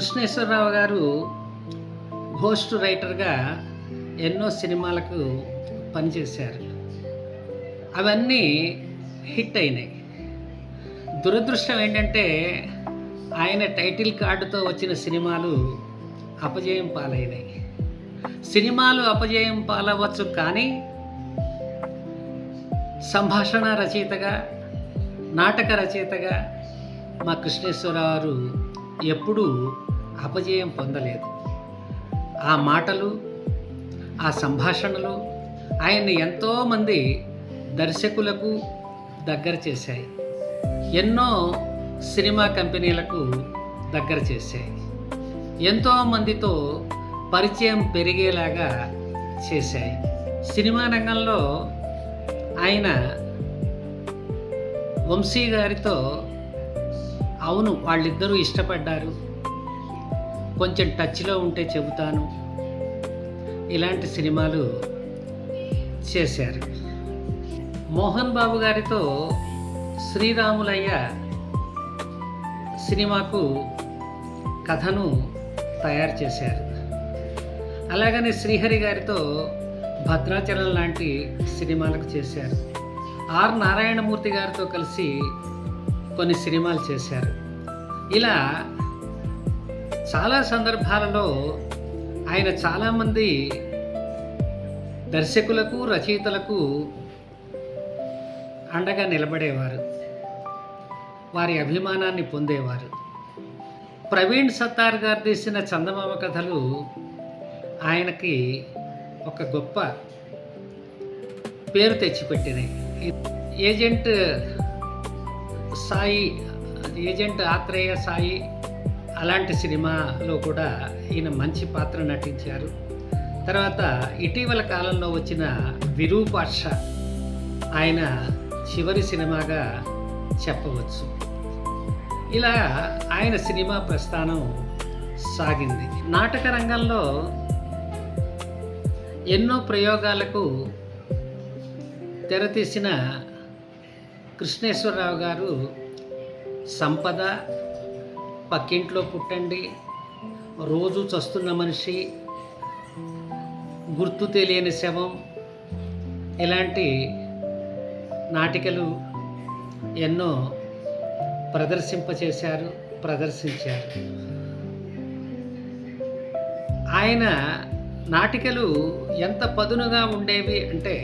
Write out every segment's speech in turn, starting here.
కృష్ణేశ్వరరావు గారు ఘోస్ట్ రైటర్గా ఎన్నో సినిమాలకు పనిచేశారు. అవన్నీ హిట్ అయినాయి. దురదృష్టం ఏంటంటే ఆయన టైటిల్ కార్డుతో వచ్చిన సినిమాలు అపజయం పాలైనాయి. సినిమాలు అపజయం పాలవచ్చు, కానీ సంభాషణ రచయితగా, నాటక రచయితగా మా కృష్ణేశ్వరరావు గారు ఎప్పుడూ అపజయం పొందలేదు. ఆ మాటలు, ఆ సంభాషణలు ఆయన్ని ఎంతోమంది దర్శకులకు దగ్గర చేశాయి. ఎన్నో సినిమా కంపెనీలకు దగ్గర చేశాయి. ఎంతోమందితో పరిచయం పెరిగేలాగా చేశాయి. సినిమా రంగంలో ఆయన వంశీ గారితో అవును వాళ్ళిద్దరూ ఇష్టపడ్డారు, కొంచెం టచ్లో ఉంటే చెబుతాను, ఇలాంటి సినిమాలు చేశారు. మోహన్ బాబు గారితో శ్రీరాములయ్య సినిమాకు కథను తయారు చేశారు. అలాగనే శ్రీహరి గారితో భద్రాచలం లాంటి సినిమాలకు చేశారు. ఆర్ నారాయణమూర్తి గారితో కలిసి కొన్ని సినిమాలు చేశారు. ఇలా చాలా సందర్భాలలో ఆయన చాలామంది దర్శకులకు, రచయితలకు అండగా నిలబడేవారు, వారి అభిమానాన్ని పొందేవారు. ప్రవీణ్ సత్తార్ గారు తీసిన చందమామ కథలు ఆయనకి ఒక గొప్ప పేరు తెచ్చిపెట్టినాయి. ఏజెంట్ ఆత్రేయ సాయి అలాంటి సినిమాలో కూడా ఈయన మంచి పాత్ర నటించారు. తర్వాత ఇటీవల కాలంలో వచ్చిన విరూపాక్ష ఆయన చివరి సినిమాగా చెప్పవచ్చు. ఇలా ఆయన సినిమా ప్రస్థానం సాగింది. నాటక రంగంలో ఎన్నో ప్రయోగాలకు తెరతీసిన కృష్ణేశ్వరరావు గారు సంపద, పక్కింట్లో పుట్టండి, రోజు చస్తున్న మనిషి, గుర్తు తెలియని శవం ఇలాంటి నాటికలు ఎన్నో ప్రదర్శించారు. ఆయన నాటికలు ఎంత పదునుగా ఉండేవి అంటే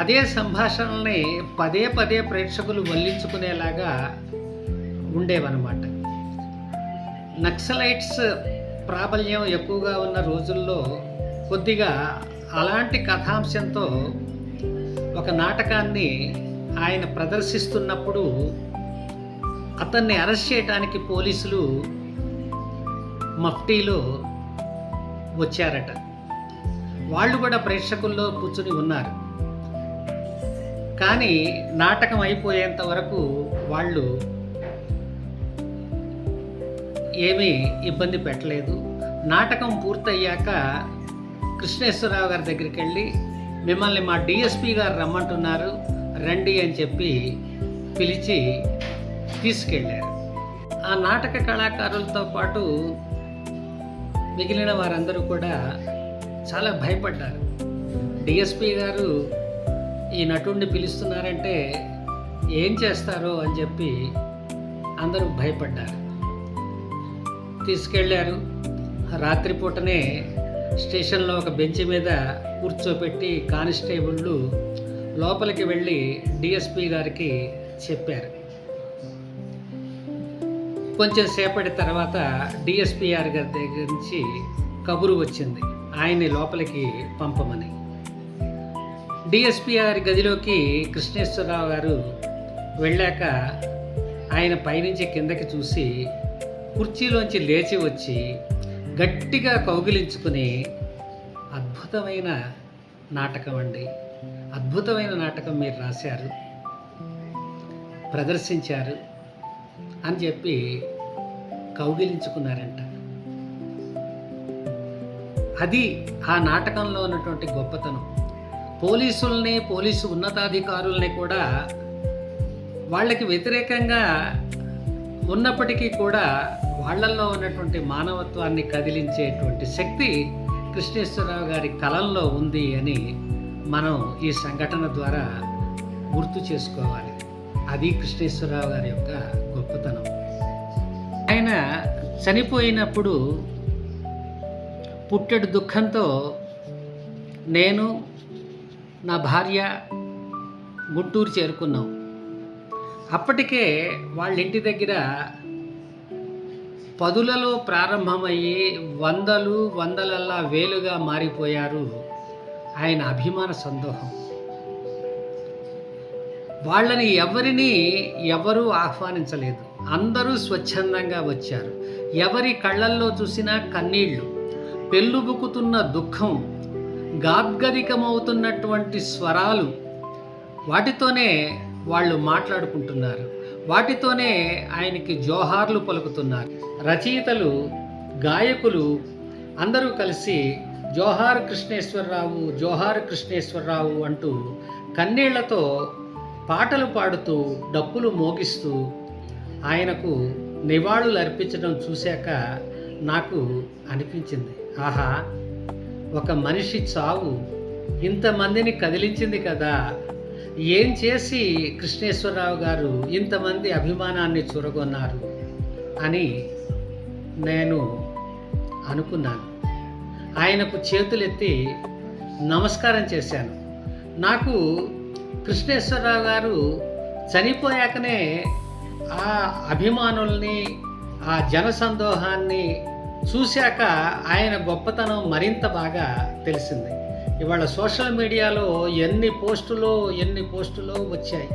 అదే సంభాషణల్ని పదే పదే ప్రేక్షకులు వల్లించుకునేలాగా ఉండేవన్నమాట. నక్సలైట్స్ ప్రాబల్యం ఎక్కువగా ఉన్న రోజుల్లో కొద్దిగా అలాంటి కథాంశంతో ఒక నాటకాన్ని ఆయన ప్రదర్శిస్తున్నప్పుడు అతన్ని అరెస్ట్ చేయడానికి పోలీసులు మఫ్టీలో వచ్చారట. వాళ్ళు కూడా ప్రేక్షకుల్లో కూర్చుని ఉన్నారు. కానీ నాటకం అయిపోయేంత వరకు వాళ్ళు ఏమీ ఇబ్బంది పెట్టలేదు. నాటకం పూర్తయ్యాక కృష్ణేశ్వరరావు గారి దగ్గరికి వెళ్ళి మిమ్మల్ని మా డిఎస్పి గారు రమ్మంటున్నారు, రండి అని చెప్పి పిలిచి తీసుకెళ్ళారు. ఆ నాటక కళాకారులతో పాటు మిగిలిన వారందరూ కూడా చాలా భయపడ్డారు. డిఎస్పి గారు ఈ నటుడిని పిలుస్తున్నారంటే ఏం చేస్తారో అని చెప్పి అందరూ భయపడ్డారు. తీసుకెళ్ళారు. రాత్రిపూటనే స్టేషన్లో ఒక బెంచ్ మీద కూర్చోపెట్టి కానిస్టేబుళ్ళు లోపలికి వెళ్ళి డిఎస్పి గారికి చెప్పారు. కొంచెం సేపటి తర్వాత డిఎస్పిఆర్ గారి దగ్గర నుంచి కబురు వచ్చింది ఆయన్ని లోపలికి పంపమని. డిఎస్పిఆర్ గదిలోకి కృష్ణేశ్వరరావు గారు వెళ్ళాక ఆయన పైనుంచి కిందకి చూసి కుర్చీలోంచి లేచి వచ్చి గట్టిగా కౌగిలించుకుని అద్భుతమైన నాటకం అండి, అద్భుతమైన నాటకం మీరు రాశారు, ప్రదర్శించారు అని చెప్పి కౌగిలించుకున్నారంట. అది ఆ నాటకంలో ఉన్నటువంటి గొప్పతనం. పోలీసు ఉన్నతాధికారుల్ని కూడా వాళ్ళకి వ్యతిరేకంగా ఉన్నప్పటికీ కూడా వాళ్ళల్లో ఉన్నటువంటి మానవత్వాన్ని కదిలించేటువంటి శక్తి కృష్ణేశ్వరరావు గారి కలంలో ఉంది అని మనం ఈ సంఘటన ద్వారా గుర్తు చేసుకోవాలి. అది కృష్ణేశ్వరరావు గారి యొక్క గొప్పతనం. ఆయన చనిపోయినప్పుడు పుట్టెడు దుఃఖంతో నేను నా భార్య గుంటూరు చేరుకున్నాం. అప్పటికే వాళ్ళ ఇంటి దగ్గర పదులలో ప్రారంభమయ్యి వందలల్లా వేలుగా మారిపోయారు ఆయన అభిమాన సందోహం. వాళ్ళని ఎవరూ ఆహ్వానించలేదు. అందరూ స్వచ్ఛందంగా వచ్చారు. ఎవరి కళ్ళల్లో చూసినా కన్నీళ్లు, పెళ్ళుబుకుతున్న దుఃఖం, గాద్గదికమవుతున్నటువంటి స్వరాలు, వాటితోనే వాళ్ళు మాట్లాడుకుంటున్నారు. వాటితోనే ఆయనకి జోహార్లు పలుకుతున్నారు. రచయితలు, గాయకులు అందరూ కలిసి జోహార్ కృష్ణేశ్వరరావు, జోహార్ కృష్ణేశ్వరరావు అంటూ కన్నీళ్లతో పాటలు పాడుతూ డప్పులు మోగిస్తూ ఆయనకు నివాళులు అర్పించడం చూశాక నాకు అనిపించింది, ఆహా, ఒక మనిషి చావు ఇంతమందిని కదిలించింది కదా, ఏం చేసి కృష్ణేశ్వరరావు గారు ఇంతమంది అభిమానాన్ని చూరగొన్నారు అని నేను అనుకున్నాను. ఆయనకు చేతులెత్తి నమస్కారం చేశాను. నాకు కృష్ణేశ్వరరావు గారు చనిపోయాకనే ఆ అభిమానుల్ని, ఆ జనసందోహాన్ని చూశాక ఆయన గొప్పతనం మరింత బాగా తెలిసింది. ఇవాళ సోషల్ మీడియాలో ఎన్ని పోస్టులో వచ్చాయి.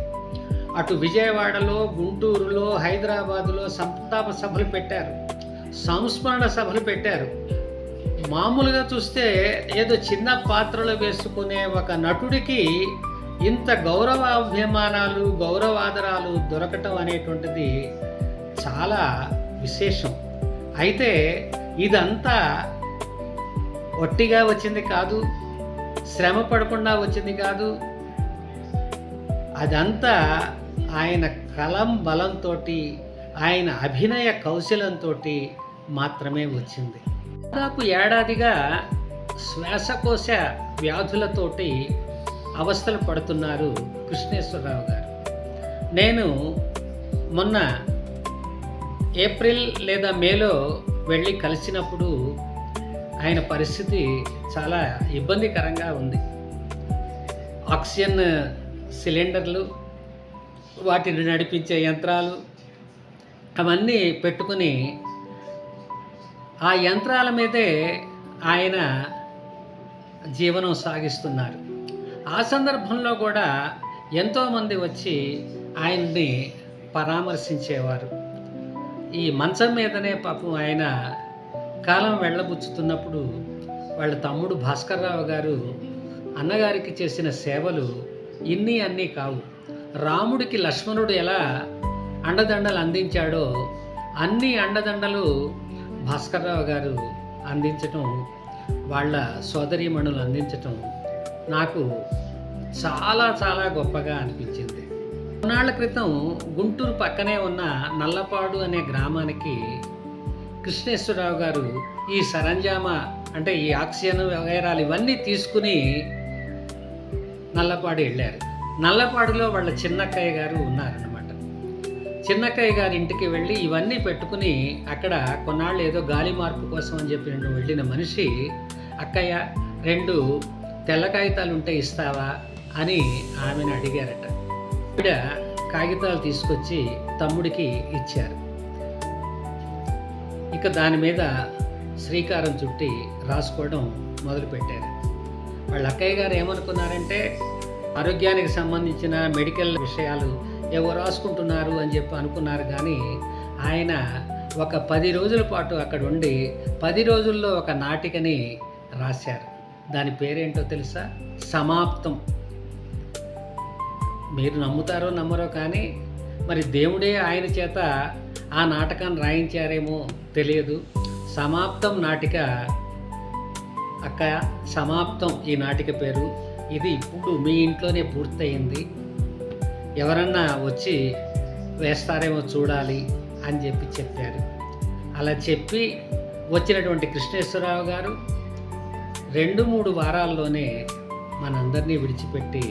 అటు విజయవాడలో, గుంటూరులో, హైదరాబాదులో సంతాప సభలు పెట్టారు, సంస్మరణ సభలు పెట్టారు. మామూలుగా చూస్తే ఏదో చిన్న పాత్రలు వేసుకునే ఒక నటుడికి ఇంత గౌరవాభిమానాలు, గౌరవాదరాలు దొరకటం అనేటువంటిది చాలా విశేషం. అయితే ఇదంతా ఒట్టిగా వచ్చింది కాదు, శ్రమ పడకుండా వచ్చింది కాదు. అదంతా ఆయన కలం బలంతో, ఆయన అభినయ కౌశలంతో మాత్రమే వచ్చింది. దాదాపు ఏడాదిగా శ్వాసకోశ వ్యాధులతోటి అవస్థలు పడుతున్నారు కృష్ణేశ్వరరావు గారు. నేను మొన్న ఏప్రిల్ లేదా మేలో వెళ్ళి కలిసినప్పుడు ఆయన పరిస్థితి చాలా ఇబ్బందికరంగా ఉంది. ఆక్సిజన్ సిలిండర్లు, వాటిని నడిపించే యంత్రాలు అవన్నీ పెట్టుకుని ఆ యంత్రాల మీదే ఆయన జీవనం సాగిస్తున్నారు. ఆ సందర్భంలో కూడా ఎంతోమంది వచ్చి ఆయన్ని పరామర్శించేవారు. ఈ మంచం మీదనే పాపం ఆయన కాలం వెళ్ళబుచ్చుతున్నప్పుడు వాళ్ళ తమ్ముడు భాస్కర్రావు గారు అన్నగారికి చేసిన సేవలు అన్నీ కావు. రాముడికి లక్ష్మణుడు ఎలా అండదండలు అందించాడో అన్ని అండదండలు భాస్కర్రావు గారు అందించటం, వాళ్ళ సోదరీమణులు అందించటం నాకు చాలా చాలా గొప్పగా అనిపించింది. కొన్నాళ్ల క్రితం గుంటూరు పక్కనే ఉన్న నల్లపాడు అనే గ్రామానికి కృష్ణేశ్వరరావు గారు ఈ సరంజామా అంటే ఈ ఆక్సిజన్ వగైరాలు ఇవన్నీ తీసుకుని నల్లపాడు వెళ్ళారు. నల్లపాడులో వాళ్ళ చిన్నక్కయ్య గారు ఉన్నారన్నమాట. చిన్నక్కయ్య గారి ఇంటికి వెళ్ళి ఇవన్నీ పెట్టుకుని అక్కడ కొన్నాళ్ళు ఏదో గాలి మార్పు కోసం అని చెప్పి వెళ్ళిన మనిషి, అక్కయ్య 2 తెల్ల కాగితాలు ఉంటే ఇస్తావా అని ఆమెను అడిగారట. ఆవిడ కాగితాలు తీసుకొచ్చి తమ్ముడికి ఇచ్చారు. ఇక దాని మీద శ్రీకారం చుట్టి రాసుకోవడం మొదలుపెట్టారు. వాళ్ళ అక్కయ్య గారు ఏమనుకున్నారంటే ఆరోగ్యానికి సంబంధించిన మెడికల్ విషయాలు ఏవో రాసుకుంటున్నారు అని చెప్పి అనుకున్నారు. కానీ ఆయన ఒక 10 రోజుల పాటు అక్కడ ఉండి 10 రోజుల్లో ఒక నాటికని రాశారు. దాని పేరేంటో తెలుసా? సమాప్తం. మీరు నమ్ముతారో నమ్మరో కానీ మరి దేవుడే ఆయన చేత ఆ నాటకాన్ని రాయించారేమో తెలియదు. సమాప్తం నాటిక. అక్క, సమాప్తం ఈ నాటిక పేరు. ఇది ఇప్పుడు మీ ఇంట్లోనే పూర్తయింది, ఎవరన్నా వచ్చి వేస్తారేమో చూడాలి అని చెప్పి చెప్పారు. అలా చెప్పి వచ్చినటువంటి కృష్ణేశ్వరరావు గారు 2-3 వారాల్లోనే మనందరినీ విడిచిపెట్టి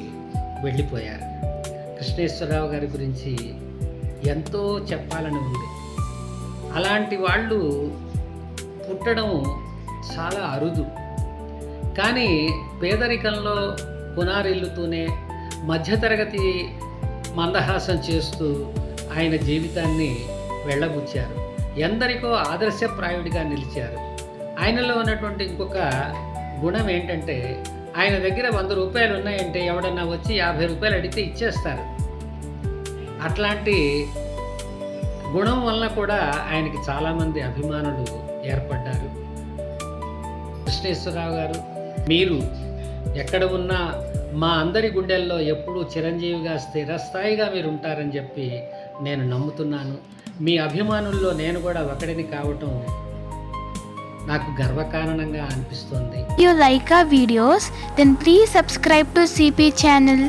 వెళ్ళిపోయారు. కృష్ణేశ్వరరావు గారి గురించి ఎంతో చెప్పాలని ఉంది. అలాంటి వాళ్ళు పుట్టడం చాలా అరుదు. కానీ పేదరికంలో పునారిల్లుతూనే మధ్యతరగతి మందహాసం చేస్తూ ఆయన జీవితాన్ని వెళ్ళబుచ్చారు. ఎందరికో ఆదర్శప్రాయుడిగా నిలిచారు. ఆయనలో ఉన్నటువంటి ఇంకొక గుణం ఏంటంటే, ఆయన దగ్గర 100 రూపాయలు ఉన్నాయంటే ఎవడన్నా వచ్చి 50 రూపాయలు అడిగితే ఇచ్చేస్తారు. అట్లాంటి గుణం వలన కూడా ఆయనకి చాలామంది అభిమానులు ఏర్పడ్డారు. కృష్ణేశ్వరరావు గారు, మీరు ఎక్కడ ఉన్నా మా అందరి గుండెల్లో ఎప్పుడూ చిరంజీవిగా స్థిరస్థాయిగా మీరు ఉంటారని చెప్పి నేను నమ్ముతున్నాను. మీ అభిమానుల్లో నేను కూడా ఒకడిని కావటం నాకు గర్వకారణంగా అనిపిస్తోంది. If you like our videos, then please subscribe to CP channel.